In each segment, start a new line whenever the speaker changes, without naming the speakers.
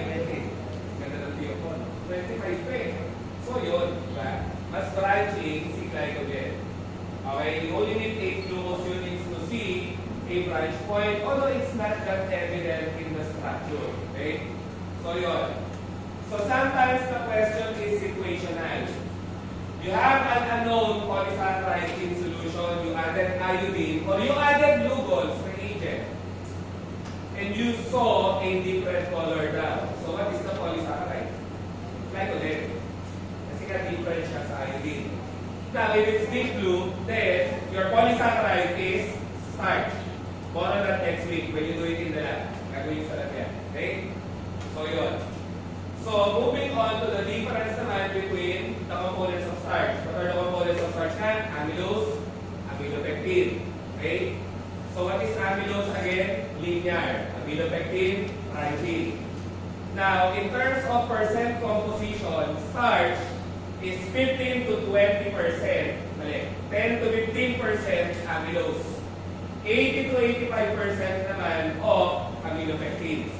Ganda ng tiyo ko, no? 25 pa eh. So yun, diba? Mas branching si glycogen. Okay, you only need 8 glucose units to see a branch point, although it's not that evident in the structure. Okay? So yun. So sometimes the question is situational. You have an unknown polysaccharide in solution, you added iodine, or you added Lugol's reagent, and you saw a different color daw. So what is the polysaccharide? Glycogen. Kasi nga different siya sa iodine. Now, if it's deep blue, then your polysaccharide is starch. More on that next week when you do it in the lab. Gagawin sa lab yan. Okay? So, yun. So, moving on to the difference naman between the components of starch. What are the components of starch na? Amylose, amylopectin. Okay? So, what is amylose again? Linear. Amylopectin, branching. Now, in terms of percent composition, starch is 15 to 20%. Mali. 10 to 15% amylose. 80 to 85% naman of amylopectins.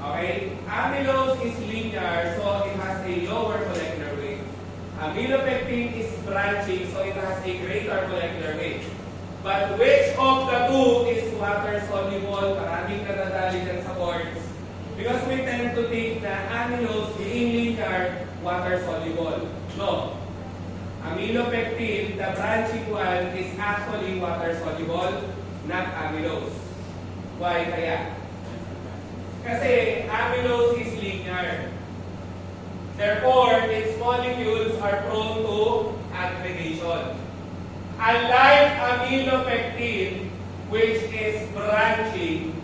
Okay? Amylose is linear, so it has a lower molecular weight. Amylopectin is branching, so it has a greater molecular weight. But which of the two is water-soluble? Maraming nadadali dyan sa boards. Because we tend to think na amylose being linear, water-soluble. No. Amylopectin, the branching one, is actually water-soluble, not amylose. Why kaya? Kasi amylose is linear. Therefore, its molecules are prone to aggregation. Unlike amylopectin, which is branching,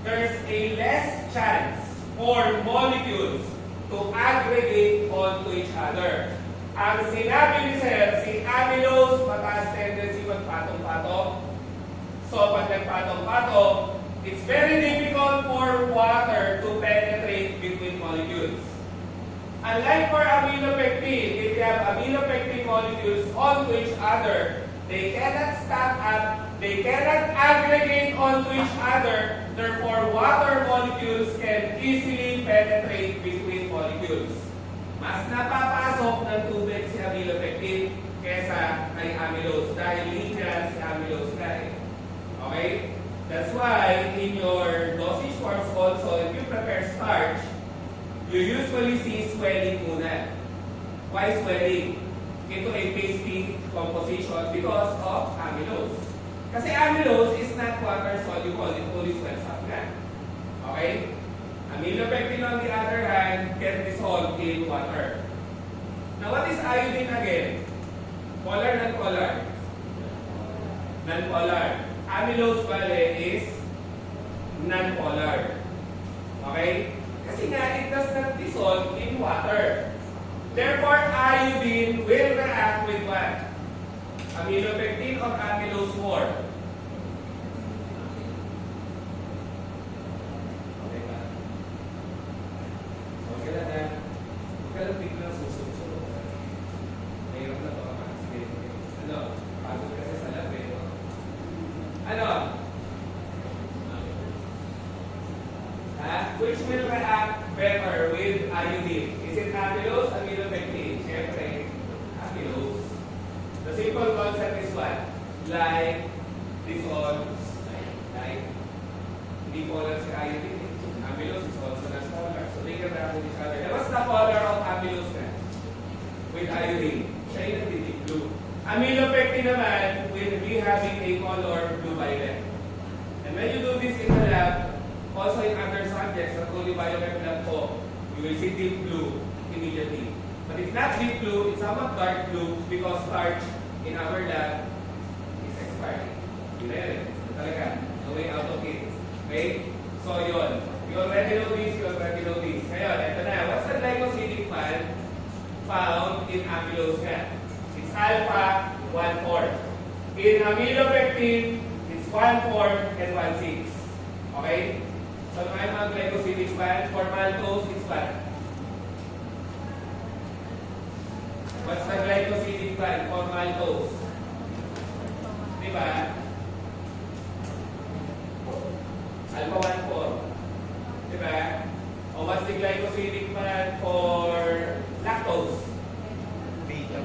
there's a less chance for molecules to aggregate onto each other. Ang sinabi ni Sir, si amylose mataas tendency magpatong-patong. So pag nagpatong-patong, it's very difficult for water to penetrate between molecules. Unlike for amylopectin, if you have amylopectin molecules onto each other, they cannot stack up, they cannot aggregate onto each other, therefore water molecules can easily penetrate between molecules. Mas napapasok ng tubig si amylopectin kesa kay amylose dahil linear si amylose na eh. Okay? That's why in your dosage forms also, if you prepare starch, you usually see swelling muna. Why swelling? Into a pasty composition because of amylose. Kasi amylose is not water soluble, it only swells up na. Okay? Amylopectin on the other hand can dissolve in water. Now what is iodine again? Polar, non-polar? Non-polar. Amylose pala is non-polar. Okay? Kasi nga, it does not dissolve in water. Therefore, iodine will react with what? Amylopectin or amylose more? Okay ba? Okay na na. Huwag ka lang biglang susunod. Mayroon na baka sige. Ano? Pagod kasi sa lab eh. Ano? Which will react better with iodine? Is it amylose, amylopectin? Siyempre, amylose. The simple concept is what? Like dissolves. Like, hindi polar si iodine. Amylose is also not polar. So they can react with each other. And what's the color of amylose na? With iodine. Siya yung nagtitig blue. Amylopectin naman will be having a color blue-violet. And when you do this in the lab, also in other subjects, not only BioChem lab po, you will see deep blue immediately. But if not deep blue, it's somewhat dark blue because starch in our lab is expired. Yun talaga. No way out of it. Okay? So yun. You already know this, you already know this. Ngayon, ito na. What's the glycosidic band found in amylose nga? It's alpha 1,4. In amylopectin, it's 1,4 and 1,6. Okay? So, may mga glycosidic band. For maltose, it's what? What's the glycosidic band for maltose? Diba? Alpha 1,4. Diba? O what's the glycosidic man for lactose?
Beta.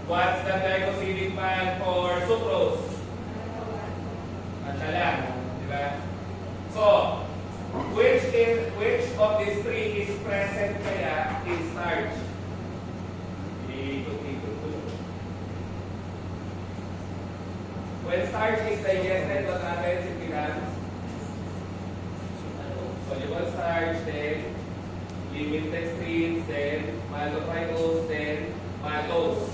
What's the glycosidic man for sucrose? Siya lang, di ba? So, which of these three is present kaya in starch? Ikot-ikot ko. When starch is digested, what happens? It becomes soluble starch, then limit dextrins, then maltophytose, then maltose.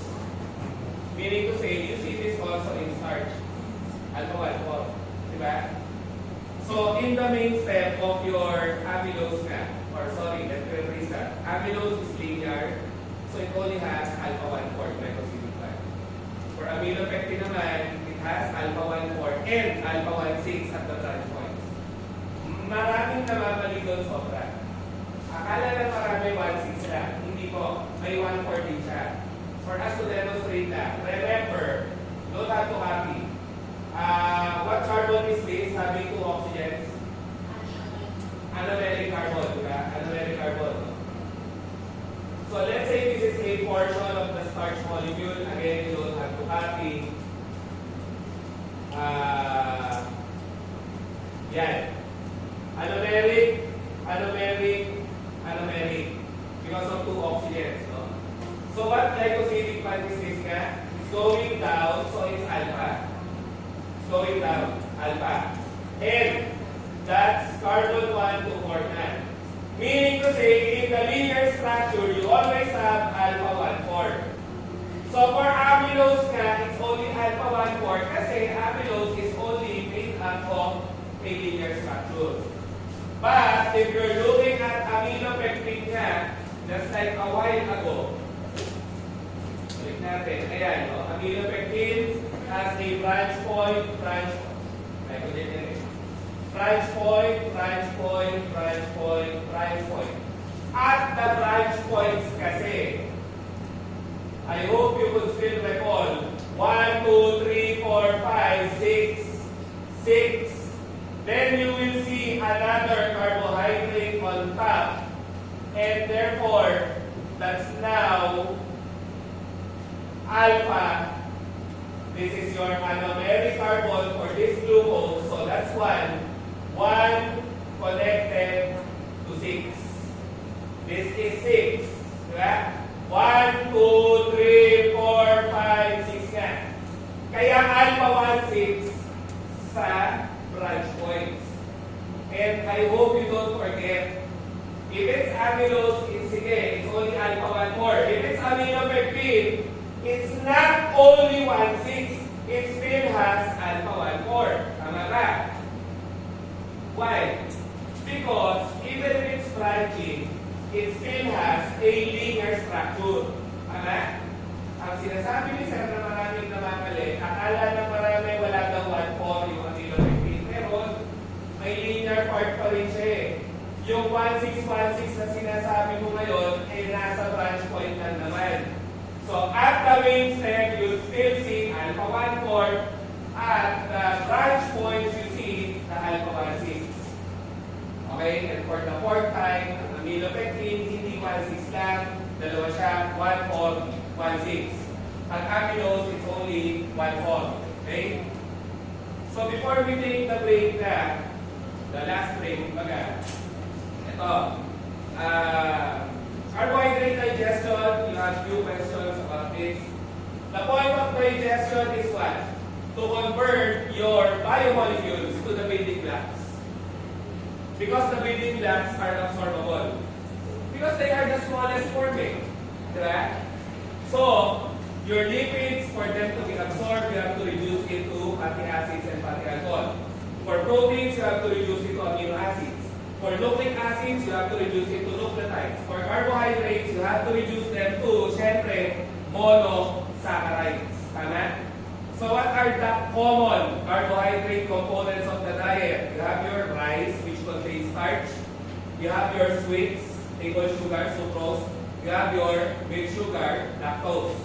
Meaning to say, you see this also in starch. Alcohol, diba? So, in the main step of your amylose nga, or sorry, let's rephrase that. Amylose is linear, so it only has alpha-1 for glycosidic man. For amylopectin naman, it has alpha-1 for and alpha-1 6 at the branch points. Maraming namamali doon sobra. Akala na marami 1-6 lang. Hindi po. May 1-4 din siya. For us to demonstrate that, remember, don't have to copy. What carbon is this? Having 2 oxygens? Anomeric carbon, diba? Anomeric carbon. So let's say this is a portion of the starch molecule. Again, you don't have to copy. Yan. Anomeric, anomeric, anomeric. Because of 2 oxygens, no? So what glycosidic man is this nga? It's going down, so it's alpha. It's going down, alpha. And that's carbon 1 to 4 na. Meaning to say, in the linear structure, you always have alpha 1, 4. So for amylose nga, it's only alpha 1, 4 kasi amylose is only made up of a linear structure. But if you're looking at amylopectin nga, just like a while ago, balik natin, ayan, no? Amylopectin has a branch point, branch point, branch point, branch point, branch point. At the branch points kasi, I hope you could still recall, 1, 2, 3, 4, 5, 6, 6. Then you will see another carbohydrate on top. And therefore, that's now alpha. This is your anomeric carbon for this glucose. So that's 1. 1 connected to 6. This is 6. Diba? 1, 2, 3, 4, 5, 6 nga. Kaya alpha 1, 6 sa branch points. And I hope you don't forget, if it's amylose, it's only alpha 1, 4. If it's amylopectin, it's not only 1, 6. It still has alpha 1, 4. Tama ba? Why? Because even if it's branching, it still has a linear structure. Tama? Ang sinasabi ni Sir na maraming namamali, akala na marami wala daw 1, 4 yung amylopectin. Meron, may linear part pa rin siya eh. Yung 1, 6, 1, 6 na sinasabi mo ngayon ay nasa branch point lang naman. So at the main step, you still see alpha 1, 4. At the branch points, you see the alpha 1, 6. Okay? And for the fourth time, ang amylopectin, hindi 1, 6 lang. Dalawa siya, 1, 4, 1, 6. Ang amylose, it's only 1, 4. Okay? So before we take the break na, the last break, baga, ito, carbohydrate digestion, you have few questions about this. The point of digestion is what? To convert your biomolecules to the building blocks. Because the building blocks are absorbable. Because they are the smallest forming. Diba? So, your lipids, for them to be absorbed, you have to reduce it to fatty acids and fatty alcohol. For proteins, you have to reduce it to amino acids. For nucleic acids, you have to reduce it to nucleotides. For carbohydrates, you have to reduce them to, syempre, monosaccharides. Tama? So what are the common carbohydrate components of the diet? You have your rice, which contains starch. You have your sweets, table sugar, sucrose. You have your milk sugar, lactose.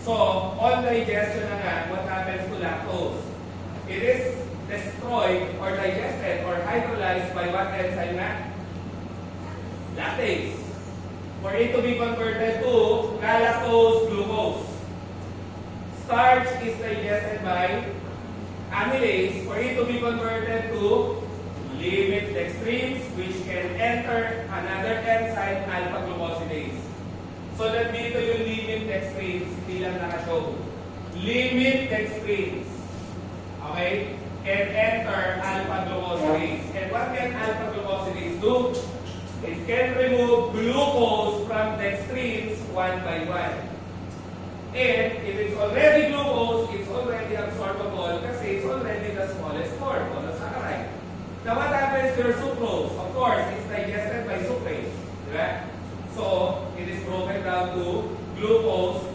So, on digestion na nga, what happens to lactose? It is destroyed or digested or hydrolyzed by what enzyme nga? lactase. For it to be converted to galactose, glucose. Starch is digested by amylase. For it to be converted to limit dextrins, which can enter another enzyme, alpha-glucosidase. So that dito yung limit dextrins, hindi lang nakashow. Limit dextrins, okay, can enter alpha-glucosidase. And what can alpha-glucosidase do? It can remove glucose from dextrins one by one. And if it's already glucose, it's already absorbable kasi it's already the smallest form of the saccharide. Now what happens to your sucrose? Of course, it's digested by sucrase. Diba? So, it is broken down to glucose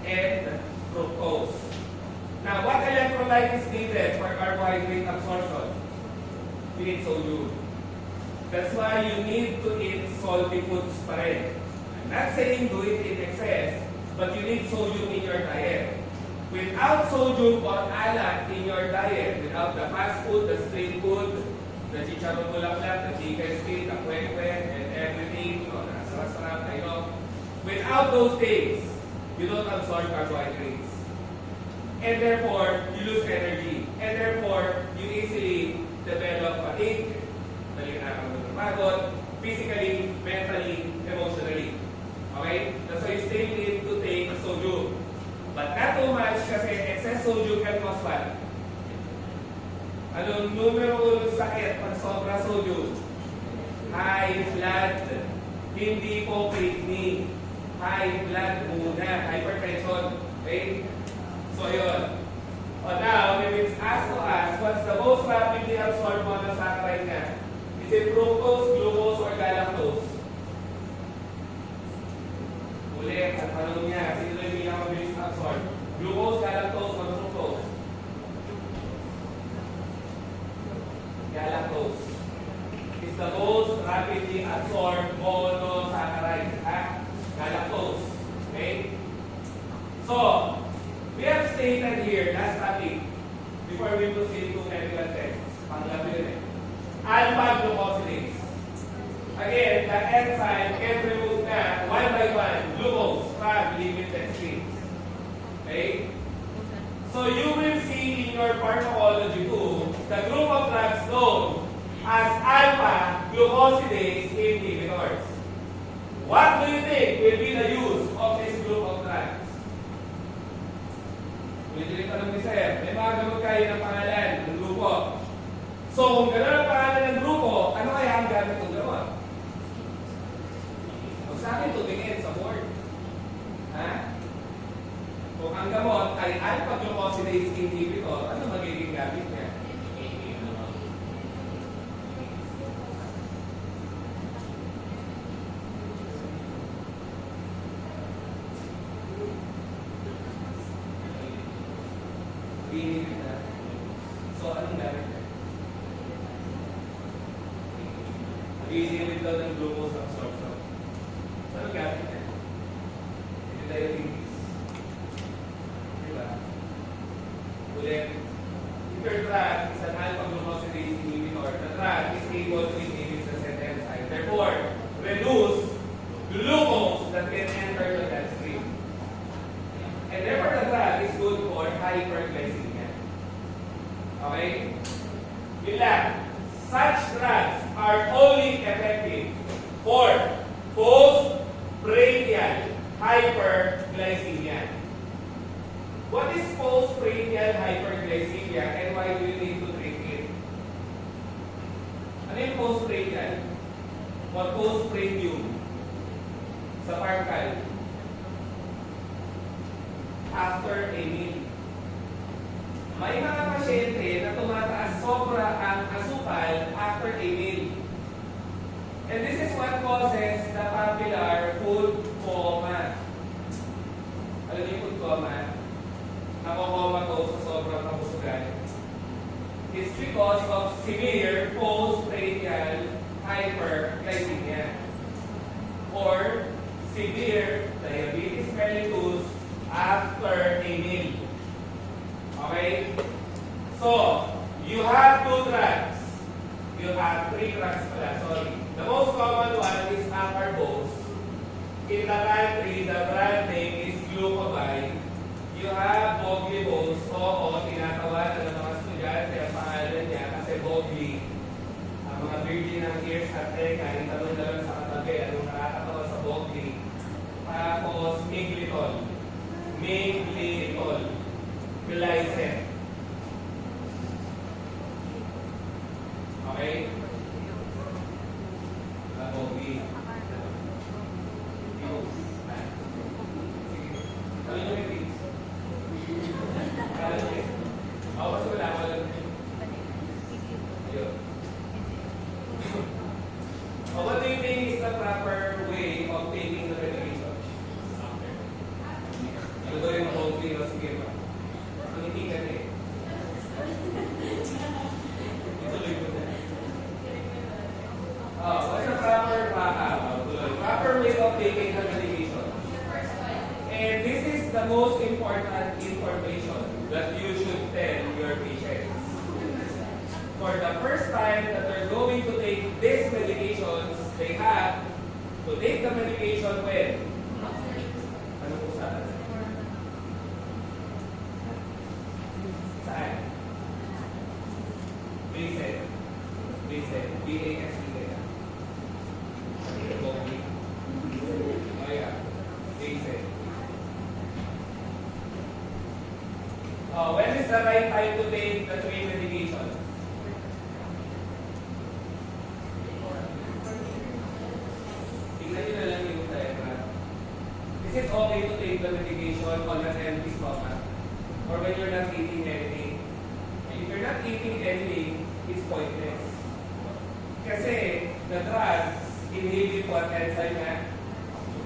and fructose. Now, what electrolyte is needed for carbohydrate absorption? You need sodium. That's why you need to eat salty foods pa rin. I'm not saying do it in excess, but you need sodium in your diet. Without sodium or alat in your diet, without the fast food, the street food, the chicharon bulaklak, the chicken skin, the kwek-kwek, and everything, sarap-sarap, without those things, you don't absorb carbohydrates. And therefore, you lose energy. And therefore, you easily develop fatigue, physically, mentally, emotionally. Okay? That's why you still need to take sodium. But not too much kasi excess sodium can cause what? Anong numero 1 sakit pag sobra sodium? High blood. Hindi po kidney. High blood muna. Hypertension. Okay? So yun. Now, if it's asked to us, what's the most rapidly absorbed monosaccharide niya? Is it fructose, glucose, or galactose? Ulit, ang tanong niya, sino yung pinakamabilis na absorb? Glucose, galactose, or fructose? Galactose is the most rapidly absorbed monosaccharide. Galactose. Okay? So, we have stated here, last topic, before we proceed to chemical tests. Panglab yun eh. Alpha-glucosidase. Again, the enzyme can remove na one by one glucose from limit dextrins. Okay? So you will see in your pharmacology too, the group of drugs known as alpha-glucosidase inhibitors. What do you think will be the use of this group of drugs? Ulit-ulit tanong ni Sir, may mga gamot kayo ng pangalan ng grupo. So kung gano'n ang pangalan ng grupo, ano kaya ang gamit ng gamot? Huwag sa akin tumingin sa board. Ha? Kung ang gamot ay alpha-glucosidase inhibitor, ano magiging gamit niya? Inhibit na. So, anong gamit niya? Inhibit daw ng glucose absorption. So, anong gamit niya? Diabetes. Diba? Ulit. If your drug is an alpha-glucosidase inhibitor, the drug is able to inhibit the said enzyme. Therefore, reduce glucose that can enter the bloodstream. And therefore, the drug is good for hyperglycemia. Okay? Yun lang. Such drugs are only effective for post-prandial hyperglycemia. What is post-prandial hyperglycemia and why do you need to treat it? Ano yung post-prandial? Or post-prandium? Sa parkal. After a meal. May mga pasyente na tumataas sobra ang asukal after a meal. And this is what causes the popular food coma. Alam niyo yung food coma? Nakokoma ko sa sobrang kabusugan. It's because of severe post-prandial hyperglycemia or severe diabetes mellitus after a meal. Okay? So, you have 2 drugs. You have 3 drugs pala, sorry. The most common one is In the country, the brand name is glucobide. You have Bogli balls. Oo, tinatawanan ng mga estudyante ang pangalan niya kasi Bogli. Ang mga virgin ng ears at tenga, itanong na lang sa katabi, anong nakakatawa sa Bogli. Tapos, Miglitol. Miglitol. Glycine. Okay? Bogli. What do you think is the proper way of taking the medication? Ano ba yung Bogli o sige ba? Ang itigan eh. Ituloy ko na. What's the proper way of taking the medication? And this is the most important information that you should tell your patients. For the first time that they're going to take these medications, they have to take the medication when? Ano po saan? Saan? Basic. Basic. B-A-S-I-C. Oh yeah. Basic. When is the right time to take the three medication? Tingnan nyo na lang yung diagram. Is it okay to take the medication on an empty stomach? Or when you're not eating anything? If you're not eating anything, it's pointless. Kasi the drugs inhibit what enzyme na?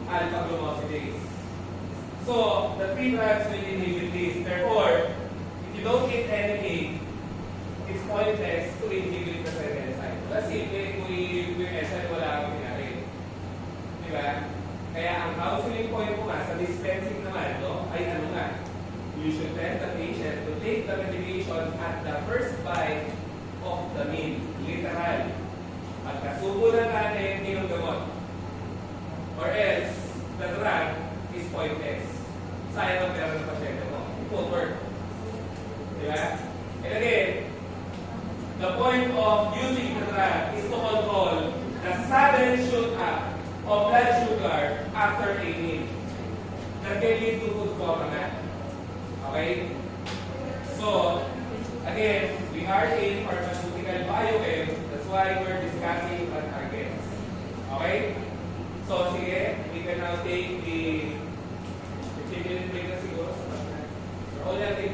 Alpha-glucosidase. So, the three drugs will inhibit this. Therefore, if you don't eat anything, it's pointless to inhibit the said enzyme. That's simple, kung i-inhibit yung enzyme, wala akong pinari. Diba? Kaya ang counseling point ko nga, sa dispensing naman, no, ay ano nga, you should tell the patient to take the medication at the first bite of the meal. Literal. Pagkasubo ng kanin, inom gamot. Or else, the drug is pointless. Sayang ang pera ng pasyente mo. It won't work. Diba? And again, the point of using the drug is to control the sudden shoot up of blood sugar after a meal. That can lead to food coma na. Okay? So, again, we are in pharmaceutical BioChem. That's why we're discussing on targets. Okay? So, sige, we can now take the 15-minute break na siguro sa pagkakas. We're only at 5